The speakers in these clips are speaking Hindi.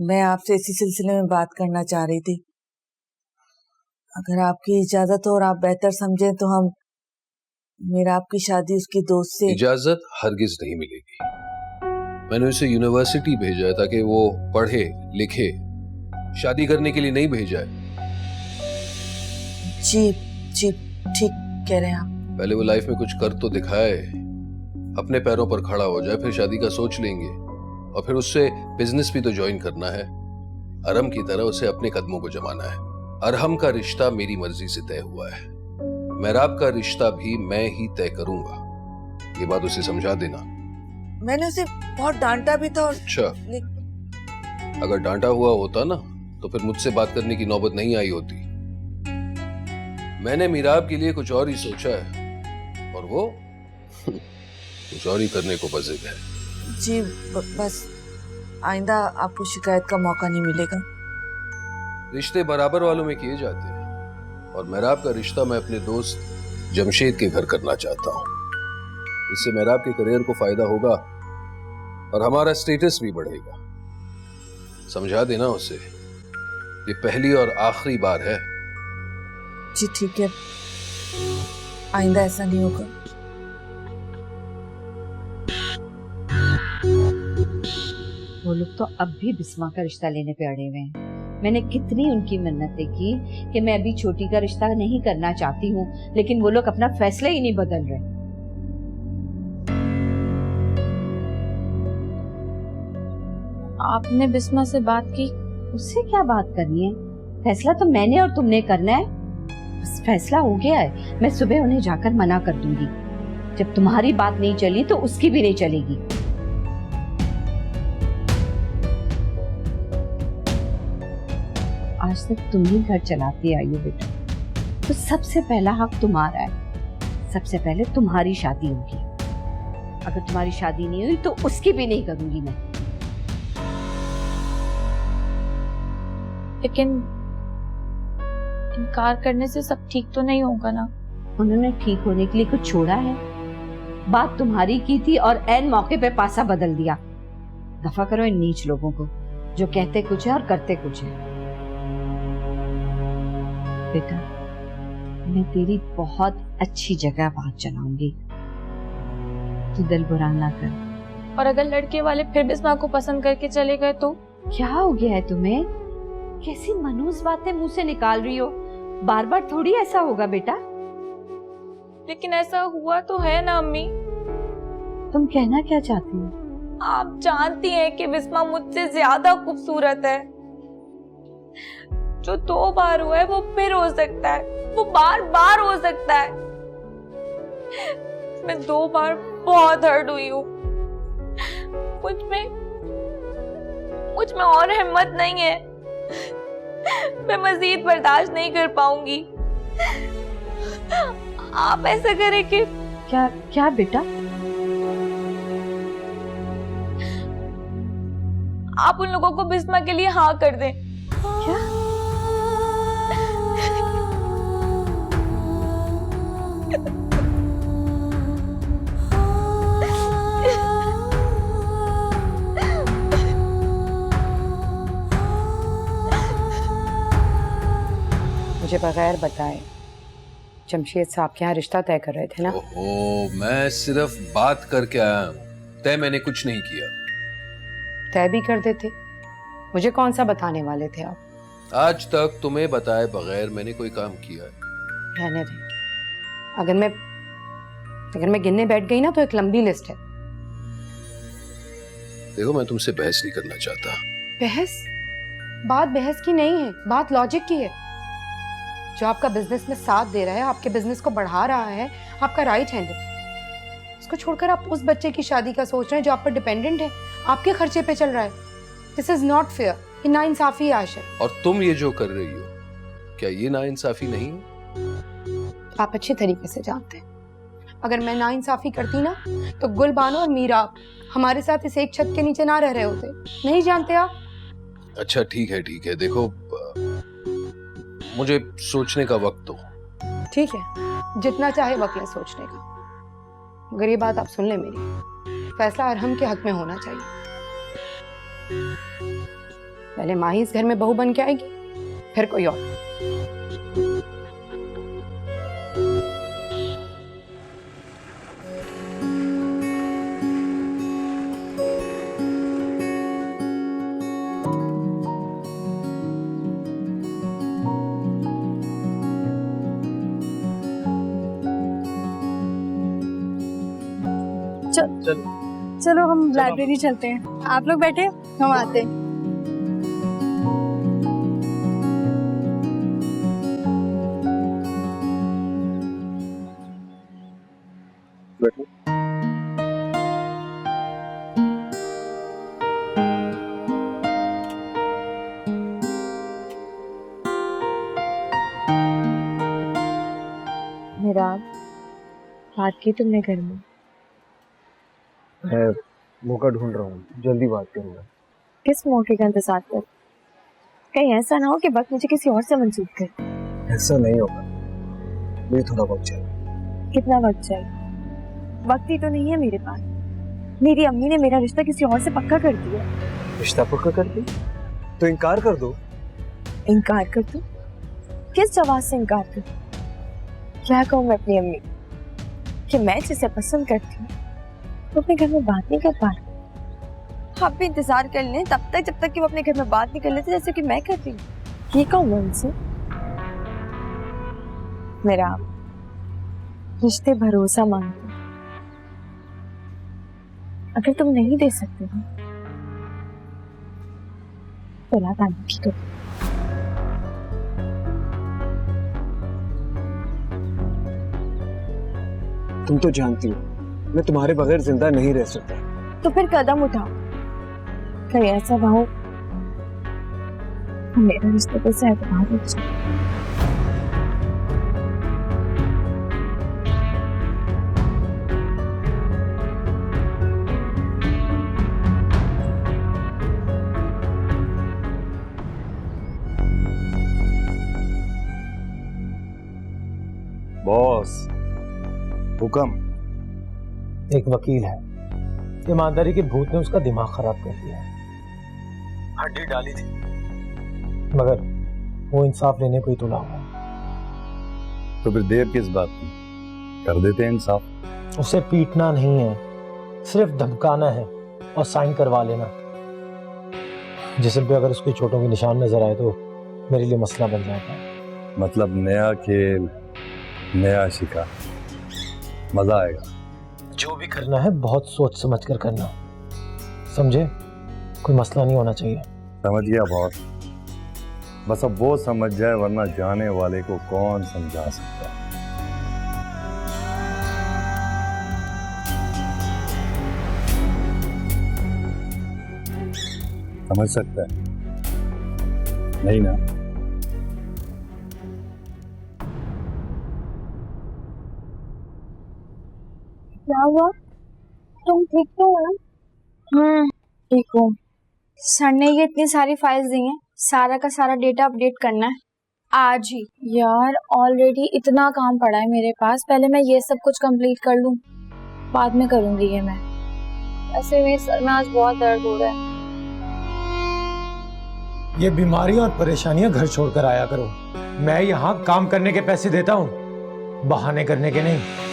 मैं आपसे इसी सिलसिले में बात करना चाह रही थी। अगर आपकी इजाजत हो और आप बेहतर समझें तो मेरा आपकी शादी उसकी दोस्त से। इजाजत हरगिज नहीं मिलेगी। मैंने उसे यूनिवर्सिटी भेजा है ताकि वो पढ़े लिखे, शादी करने के लिए नहीं भेजा है। जी जी ठीक कह रहे हैं आप। पहले वो लाइफ में कुछ कर तो दिखाए, अपने पैरों पर खड़ा हो जाए, फिर शादी का सोच लेंगे। और फिर उससे बिजनेस भी तो ज्वाइन करना है। अरहम की तरह उसे अपने कदमों को जमाना है। अरहम का रिश्ता मेरी मर्जी से तय हुआ है, मेहराब का रिश्ता भी मैं ही तय करूंगा। ये बात उसे समझा देना। मैंने उसे बहुत डांटा भी था। अच्छा, अगर डांटा हुआ होता ना तो फिर मुझसे बात करने की नौबत नहीं आई होती। मैंने मीराब के लिए कुछ और ही सोचा है और वो कुछ और ही करने को बज़िद है। जी बस आइंदा आपको शिकायत का मौका नहीं मिलेगा। रिश्ते बराबर वालों में किए जाते हैं और मेहराब का रिश्ता मैं अपने दोस्त जमशेद के घर करना चाहता हूँ। इससे मेहराब के करियर को फायदा होगा और हमारा स्टेटस भी बढ़ेगा। समझा देना उसे, ये पहली और आखिरी बार है। जी ठीक है, आइंदा ऐसा नहीं होगा। वो लोग तो अब भी बिस्मा का रिश्ता लेने पे अड़े हुए हैं। मैंने कितनी उनकी मन्नतें की कि मैं अभी छोटी का रिश्ता नहीं करना चाहती हूँ, लेकिन वो लोग अपना फैसला ही नहीं बदल रहे। आपने बिस्मा से बात की? उससे क्या बात करनी है? फैसला तो मैंने और तुमने करना है। बस फैसला हो गया है। मैं सुबह उन्हें जाकर मना कर दूंगी। जब तुम्हारी बात नहीं चली तो उसकी भी नहीं चलेगी। आज तक तुम ही घर चलाती आई हो बेटा, तो सबसे पहला हक तुम्हारा है। सबसे पहले तुम्हारी शादी होगी। अगर तुम्हारी शादी नहीं हुई तो उसकी भी नहीं करूंगी मैं। लेकिन इनकार करने से सब ठीक तो नहीं होगा ना? उन्होंने ठीक होने के लिए कुछ छोड़ा है? बात तुम्हारी की थी और ऐन मौके पे पासा बदल दिया। दफा करो इन नीच लोगों को जो कहते कुछ है और करते कुछ है। बेटा, मैं तेरी बहुत अच्छी जगह बात चलाऊंगी, तू दिल बुरा ना कर। और अगर लड़के वाले फिर बिस्मा को पसंद करके चले गए तो? क्या हो गया है तुम्हें? कैसी मनहूस बातें मुंह से निकाल रही हो? बार बार थोड़ी ऐसा होगा बेटा। लेकिन ऐसा हुआ तो है ना अम्मी। तुम कहना क्या चाहती हो? आप जानती हैं कि बिस्मा मुझसे ज्यादा खूबसूरत है। जो 2 बार हुआ है वो फिर हो सकता है, वो बार बार हो सकता है। मैं 2 बार बहुत हर्ट हुई हूँ। मुझ में और हिम्मत नहीं है। मैं मजीद बर्दाश्त नहीं कर पाऊंगी। आप ऐसा करें कि क्या बेटा? आप उन लोगों को बिस्मा के लिए हाँ कर दें। क्या? मुझे बगैर बताए जमशेद साहब के यहाँ रिश्ता तय कर रहे थे ना? ओहो, मैं सिर्फ बात करके आया हूँ, तय मैंने कुछ नहीं किया। तय भी कर देते, मुझे कौन सा बताने वाले थे आप? आज तक तुम्हें बताए बगैर मैंने कोई काम किया है? रहने दें। अगर मैं गिनने बैठ गई ना तो एक लंबी लिस्ट है। देखो, मैं तुमसे बहस नहीं करना चाहता। बहस? बात बहस की नहीं है, बात लॉजिक की है। जो आपका बिजनेस में साथ दे रहा है, आपके बिजनेस को बढ़ा रहा है, आपका राइट हैंड है। उसको छोड़कर आप उस बच्चे की शादी का सोच रहे हैं जो आप पर डिपेंडेंट है, आपके खर्चे पे चल रहा है। This is not fair. ये नाइंसाफी है आयशा। और तुम ये जो कर रही हो, क्या ये नाइंसाफी नहीं है? आप अच्छे तरीके से जानते हैं, अगर मैं नाइंसाफी करती ना तो गुलबानो और मीरा हमारे साथ इस एक छत के नीचे ना रह रहे होते। नहीं जानते आप? अच्छा ठीक है, देखो मुझे सोचने का वक्त दो। ठीक है, जितना चाहे वक्त ले सोचने का, मगर ये बात आप सुन ले मेरी, फैसला अरहम के हक में होना चाहिए। पहले माँ ही इस घर में बहू बन के आएगी, फिर कोई और। चलो हम लाइब्रेरी चलते हैं, आप लोग बैठे, हम आते हैं। मेरा बात की तुमने घर में? मैं मौका ढूंढ रहा हूँ, जल्दी बात करूंगा। किस मौके का इंतजार कर? कहीं ऐसा ना हो कि वक्त मुझे किसी और से मंसूब कर। ऐसा नहीं होगा, मुझे थोड़ा वक्त चाहिए। कितना वक्त चाहिए? वक्त ही तो नहीं है मेरे पास। मेरी अम्मी ने मेरा रिश्ता किसी और से पक्का कर दिया। रिश्ता पक्का कर दी तो इनकार कर दो। इनकार कर दूं? किस जवाब से इनकार कर? क्या कहूँ मैं अपनी अम्मी कि मैं जिसे पसंद करती हूँ वो अपने घर में बात नहीं कर पा रहा। आप भी इंतजार कर लें तब तक जब तक कि वो अपने घर में बात नहीं कर लेते जैसे कि मैं कर रही हूँ। ये कहूँ मैं उनसे, मेरा रिश्ते भरोसा मांगते, अगर तुम नहीं दे सकते हो तो रात आने की करो। तुम तो जानती हो मैं तुम्हारे बगैर जिंदा नहीं रह सकता। तो फिर कदम उठाओ, कहीं ऐसा ना हो मेरा रिश्ते पे से एतबार उठ जाए। बॉस हुक्म। एक वकील है, ईमानदारी के भूत ने उसका दिमाग खराब कर दिया। हड्डी डाली थी मगर वो इंसाफ लेने को ही तुला हुआ। तो फिर देर किस बात की, कर देते हैं इंसाफ। उसे पीटना नहीं है, सिर्फ धमकाना है और साइन करवा लेना। जिसम पे अगर उसकी चोटों के निशान नजर आए तो मेरे लिए मसला बन जाएगा। मतलब नया खेल नया शिकार, मजा आएगा। जो भी करना है बहुत सोच समझ कर करना, समझे? कोई मसला नहीं होना चाहिए। समझ गया बॉस, बस अब वो समझ जाए, वरना जाने वाले को कौन समझा सकता है। समझ सकता है नहीं ना? क्या हुआ? तुम ठीक तो हो? ठीक हूँ। सर ने ये इतनी सारी फाइल्स दी हैं, सारा का सारा डेटा अपडेट करना है आज ही। यार ऑलरेडी इतना काम पड़ा है मेरे पास, पहले मैं ये सब कुछ कंप्लीट कर लूँ, बाद में करूँगी ये मैं। ऐसे मेरे सर में आज बहुत दर्द हो रहा है। ये बीमारियां और परेशानियां घर छोड़कर आया करो। मैं यहाँ काम करने के पैसे देता हूँ, बहाने करने के नहीं।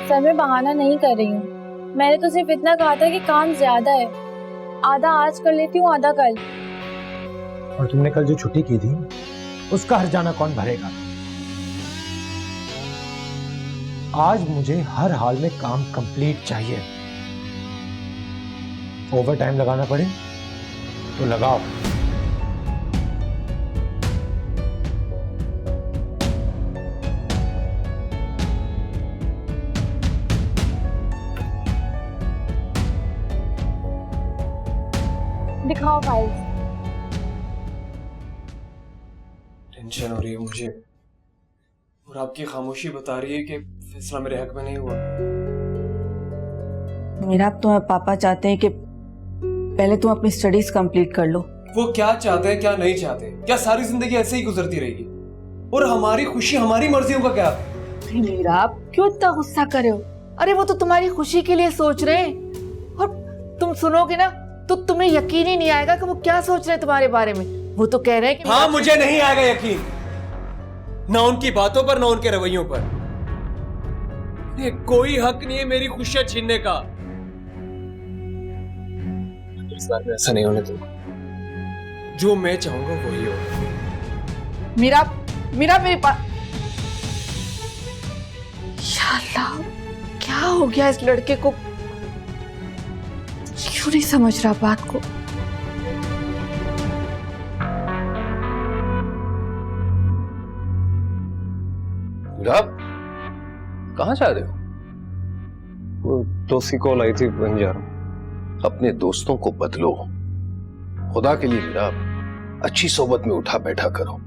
सर मैं बहाना नहीं कर रही हूँ, मैंने तो सिर्फ इतना कहा था कि काम ज्यादा है, आधा आज कर लेती हूँ आधा कल। और तुमने कल जो छुट्टी की थी उसका हर्जाना कौन भरेगा? आज मुझे हर हाल में काम कंप्लीट चाहिए। ओवर टाइम लगाना पड़े तो लगाओ। दिखाओ फाइल्स। टेंशन हो रही है मुझे, और आपकी खामोशी बता रही है कि फैसला मेरे हक में नहीं हुआ। मेरा तुम्हारे पापा चाहते हैं कि पहले तुम अपनी स्टडीज कंप्लीट कर लो। वो क्या चाहते हैं क्या नहीं चाहते? क्या सारी जिंदगी ऐसे ही गुजरती रहेगी? और हमारी खुशी हमारी मर्जियों का क्या? मीरा आप क्यों इतना गुस्सा कर रहे हो? अरे वो तो तुम्हारी खुशी के लिए सोच रहे हैं, और तुम सुनोगे ना तो तुम्हें यकीन ही नहीं आएगा कि वो क्या सोच रहे हैं तुम्हारे बारे में। वो तो कह रहे हैं कि हाँ, मुझे नहीं आएगा यकीन, ना उनकी बातों पर ना उनके रवैयों पर। कोई हक नहीं है मेरी खुशियां छीनने का। इस बार में ऐसा नहीं होने दूंगा, जो मैं चाहूंगा वही होगा। मीरा, मीरा मेरे पास। अल्लाह, क्या हो गया इस लड़के को, क्यों नहीं समझ रहा बात को। आप कहाँ जा रहे हो? वो दोस्त की कॉल आई थी, वहीं जा रहा हूँ। अपने दोस्तों को बदलो, खुदा के लिए मेरा अच्छी सोबत में उठा बैठा करो।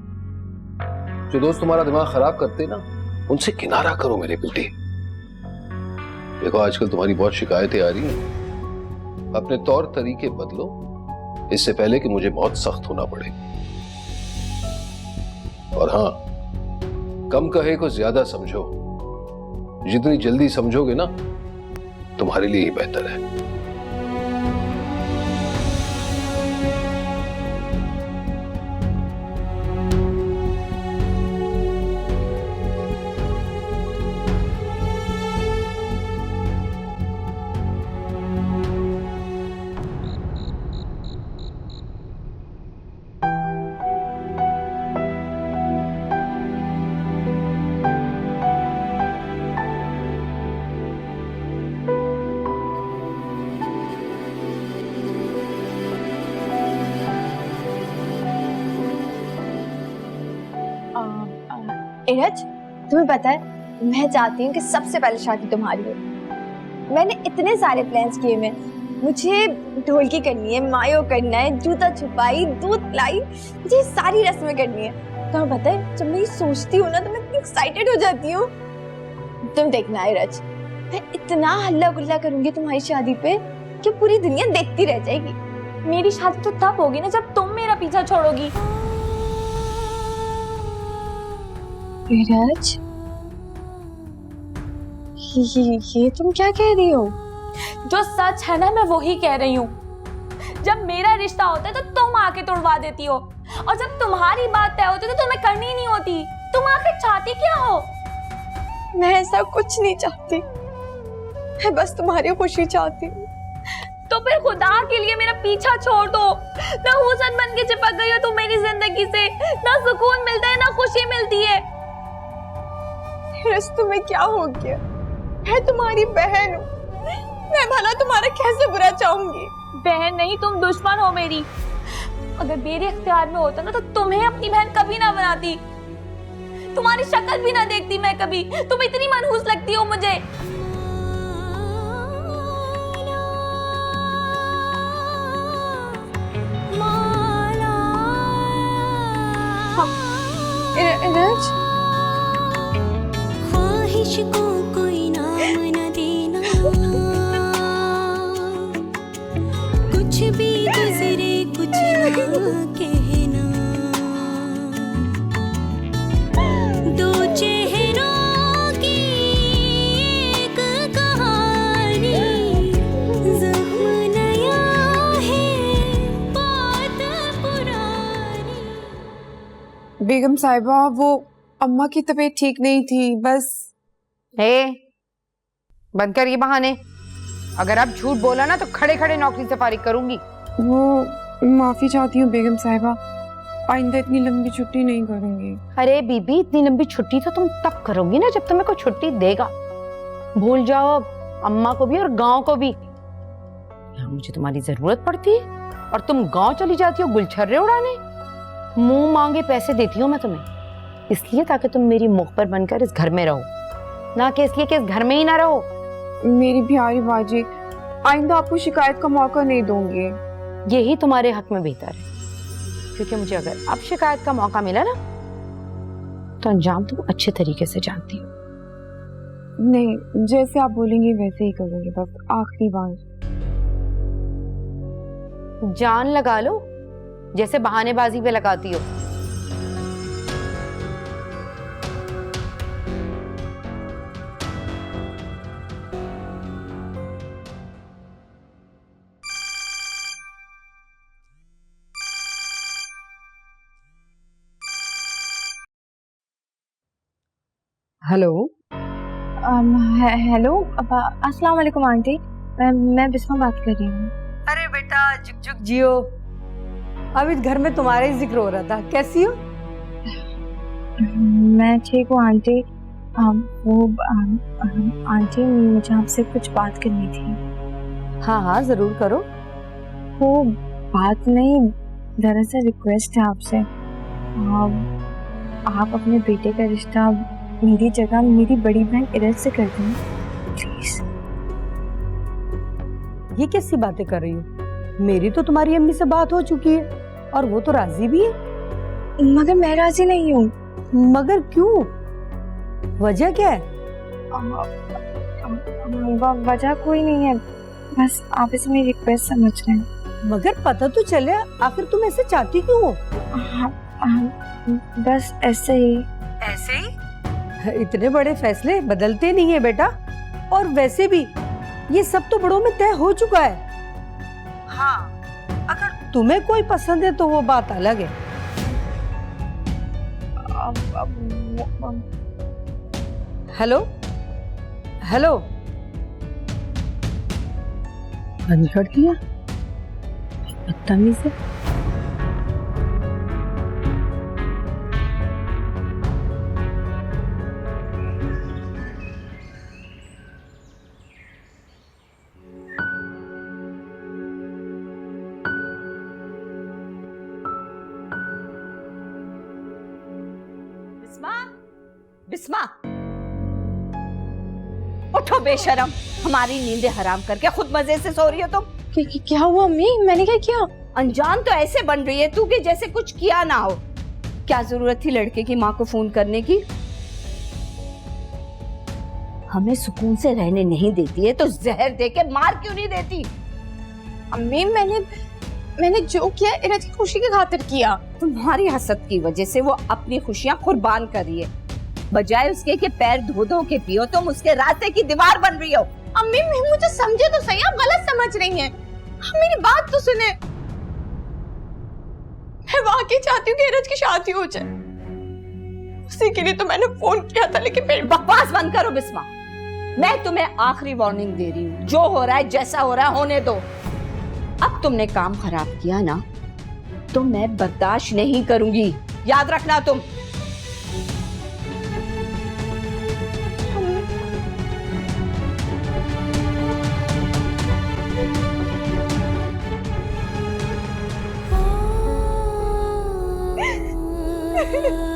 जो दोस्त तुम्हारा दिमाग खराब करते ना, उनसे किनारा करो मेरे बेटे। देखो आजकल तुम्हारी बहुत शिकायतें आ रही हैं, अपने तौर तरीके बदलो इससे पहले कि मुझे बहुत सख्त होना पड़े। और हाँ, कम कहे को ज्यादा समझो, जितनी जल्दी समझोगे ना तुम्हारे लिए ही बेहतर है। इरज, तुम्हें पता है मैं चाहती हूँ कि सबसे पहले शादी तुम्हारी हो। मैंने इतने सारे प्लान्स किए हैं। मुझे ढोलकी करनी है, मायो करना है, जूता छुपाई, दूध पिलाई, मुझे सारी रस्में करनी है। तुम्हें पता है जब मैं ये सोचती हूँ ना तो मैं इतनी एक्साइटेड हो जाती हूँ। तुम देखना इरज, मैं इतना हल्ला गुल्ला करूंगी तुम्हारी शादी पे कि पूरी दुनिया देखती रह जाएगी। मेरी शादी तो तब होगी ना जब तुम मेरा पीछा छोड़ोगी। विराज, ये तुम क्या कह रही हो? जो सच है ना मैं वही कह रही हूँ। जब मेरा रिश्ता होता है तो तुम आके तोड़वा देती हो, और जब तुम्हारी बात तय होती है तो तुम्हें करनी ही नहीं होती। तुम आखिर चाहती क्या हो? मैं ऐसा कुछ नहीं चाहती, मैं बस तुम्हारी खुशी चाहती हूँ। तो फिर खुदा के लिए मेरा पीछा छोड़ दो। ना हुसन बन के चिपक गई हो तुम मेरी जिंदगी से, ना सुकून मिलता है ना खुशी मिलती है। तुम्हें क्या हो गया? मैं तुम्हारी बहन हूँ, मैं भला तुम्हारा कैसे बुरा चाहूंगी? बहन नहीं, तुम दुश्मन हो मेरी। अगर मेरे इख्तियार में होता ना तो तुम्हें अपनी बहन कभी ना बनाती, तुम्हारी शक्ल भी ना देखती मैं कभी। तुम इतनी मनहूस लगती हो मुझे। इरज, ख्वाहिश को कोई नाम न देना, कुछ भी गुजरे कुछ ना कहना, दो चेहरों की एक कहानी, ज़ख्म नया है बात पुरानी। बेगम साहिबा, वो अम्मा की तबीयत ठीक नहीं थी, बस। बंद कर ये बहाने। अगर आप झूठ बोला ना तो खड़े खड़े नौकरी से फारिग करूंगी। वो माफी चाहती हूँ बेगम साहिबा, आइंदा इतनी लंबी छुट्टी नहीं करूंगी। अरे बीबी, इतनी लंबी छुट्टी तो तुम तब करोगी ना जब तुम्हें कोई छुट्टी देगा। भूल जाओ अब अम्मा को भी और गांव को भी। यहाँ मुझे तुम्हारी जरूरत पड़ती है और तुम गांव चली जाती हो गुलछर्रे उड़ाने। मुंह मांगे पैसे देती हूँ मैं तुम्हें, इसलिए ताकि तुम मेरी मुखबर बनकर इस घर में रहो, ना कि इसलिए कि इस घर में ही ना रहो। मेरी प्यारी बाजी, आइंदा आपको शिकायत का मौका नहीं दूंगी। यही तुम्हारे हक में बेहतर है, क्योंकि मुझे अगर अब शिकायत का मौका मिला ना तो अंजाम तुम अच्छे तरीके से जानती हो। नहीं, जैसे आप बोलेंगे वैसे ही करूंगी, बस आखिरी बार। जान लगा लो जैसे बहानेबाजी पे लगाती हो। हेलो। हेलो अस्सलाम वालेकुम आंटी, मैं बिस्मा बात कर रही हूँ। अरे बेटा जुग जुग जियो। अभी घर में तुम्हारा ही जिक्र हो रहा था, कैसी हो? मैं ठीक हूँ आंटी। आंटी मुझे आपसे कुछ बात करनी थी। हाँ हाँ जरूर करो। वो बात नहीं, दरअसल रिक्वेस्ट है आपसे। आप अपने बेटे का रिश्ता मेरी जगह मेरी बड़ी बहन इरज से कर दें प्लीज। ये कैसी बातें कर रही हो? मेरी तो तुम्हारी अम्मी से बात हो चुकी है और वो तो राजी भी है। मगर मैं राजी नहीं हूँ। मगर क्यों? वजह क्या है? वजह कोई नहीं है, बस आप इसे मेरी रिक्वेस्ट समझ रहे हैं। मगर पता तो चले आखिर तुम ऐसे चाहती क्यों हो? बस ऐसे ही। ऐसे ही? इतने बड़े फैसले बदलते नहीं है बेटा। और वैसे भी ये सब तो बड़ों में तय हो चुका है। हाँ, अगर तुम्हें कोई पसंद है तो वो बात अलग है। हेलो हेलो, बंद कर दिया बदतमीज है। बिस्मा, बिस्मा, उठो बेशरम, हमारी नींदें हराम करके खुद मजे से सो रही हो तुम। क्या हुआ अम्मी? मैंने क्या किया? अनजान तो ऐसे बन रही है तू कि जैसे कुछ किया ना हो। क्या जरूरत थी लड़के की माँ को फोन करने की? हमें सुकून से रहने नहीं देती है तो जहर देके मार क्यों नहीं देती? अम्मी मैंने जो किया इरज की खुशी की खातिर किया। तुम्हारी हसद की वजह से वो अपनी खुशियां कुर्बान कर रही है। बजाय उसके के पैर धो धो के पियो तुम उसके रास्ते की दीवार बन रही हो। अम्मी मुझे समझे तो सही, आप गलत समझ रही हैं। मेरी बात तो सुने। मैं वाकई चाहती हूँ कि इरज की शादी हो जाए, उसी के लिए तो मैंने फोन किया था। लेकिन मेरी बकवास बंद करो बिस्मा, मैं तुम्हें आखिरी वार्निंग दे रही हूँ। जो हो रहा है जैसा हो रहा है होने दो। अब तुमने काम खराब किया ना तो मैं बर्दाश्त नहीं करूंगी, याद रखना तुम। Ah